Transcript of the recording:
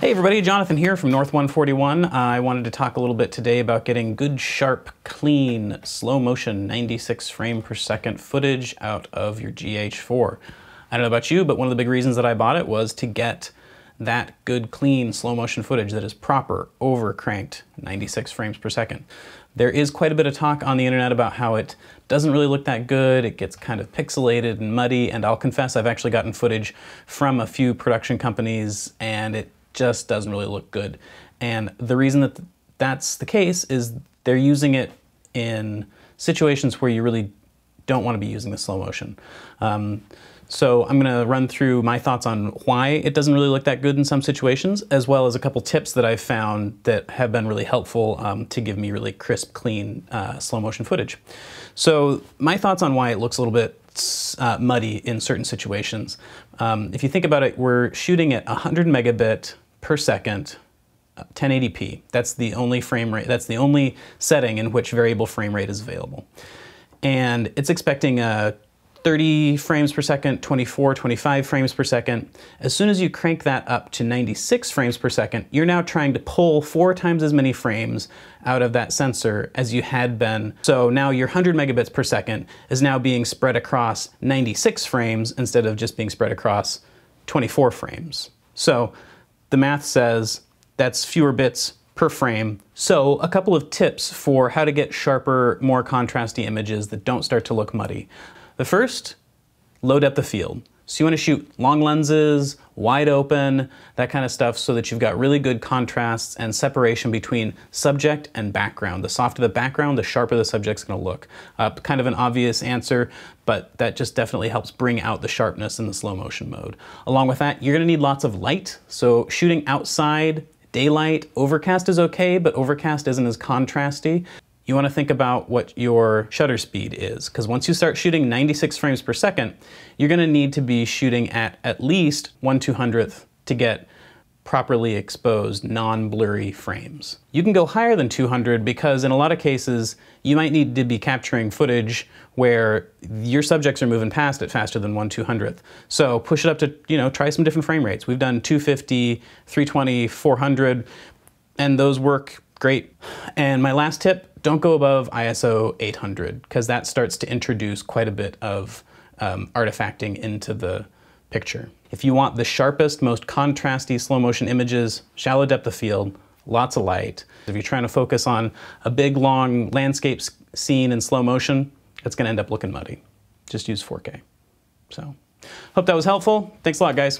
Hey everybody, Jonathan here from North 141. I wanted to talk a little bit today about getting good, sharp, clean, slow motion 96 frame per second footage out of your GH4. I don't know about you, but one of the big reasons that I bought it was to get that good, clean, slow motion footage that is proper, over-cranked 96 frames per second. There is quite a bit of talk on the internet about how it doesn't really look that good, it gets kind of pixelated and muddy, and I'll confess I've actually gotten footage from a few production companies and it just doesn't really look good. And the reason that that's the case is they're using it in situations where you really don't want to be using the slow motion. So I'm going to run through my thoughts on why it doesn't really look that good in some situations, as well as a couple tips that I've found that have been really helpful to give me really crisp, clean, slow motion footage. So my thoughts on why it looks a little bit muddy in certain situations. If you think about it, we're shooting at 100 megabit per second, 1080p. That's the only frame rate, that's the only setting in which variable frame rate is available. And it's expecting 30 frames per second, 24, 25 frames per second. As soon as you crank that up to 96 frames per second, you're now trying to pull 4 times as many frames out of that sensor as you had been. So now your 100 megabits per second is now being spread across 96 frames instead of just being spread across 24 frames. So the math says that's fewer bits per frame. So a couple of tips for how to get sharper, more contrasty images that don't start to look muddy. The first, low depth of field. So you want to shoot long lenses, wide open, that kind of stuff, so that you've got really good contrasts and separation between subject and background. The softer the background, the sharper the subject's going to look. Kind of an obvious answer, but that just definitely helps bring out the sharpness in the slow motion mode. Along with that, you're going to need lots of light. So shooting outside, daylight, overcast is okay, but overcast isn't as contrasty. You want to think about what your shutter speed is, because once you start shooting 96 frames per second, you're going to need to be shooting at least 1/200th to get properly exposed, non-blurry frames. You can go higher than 200 because in a lot of cases, you might need to be capturing footage where your subjects are moving past it faster than 1/200th. So push it up to, try some different frame rates. We've done 250, 320, 400, and those work great. And my last tip, don't go above ISO 800 because that starts to introduce quite a bit of artifacting into the picture. If you want the sharpest, most contrasty slow motion images, shallow depth of field, lots of light. If you're trying to focus on a big, long landscape scene in slow motion, it's going to end up looking muddy. Just use 4K. So, hope that was helpful. Thanks a lot, guys.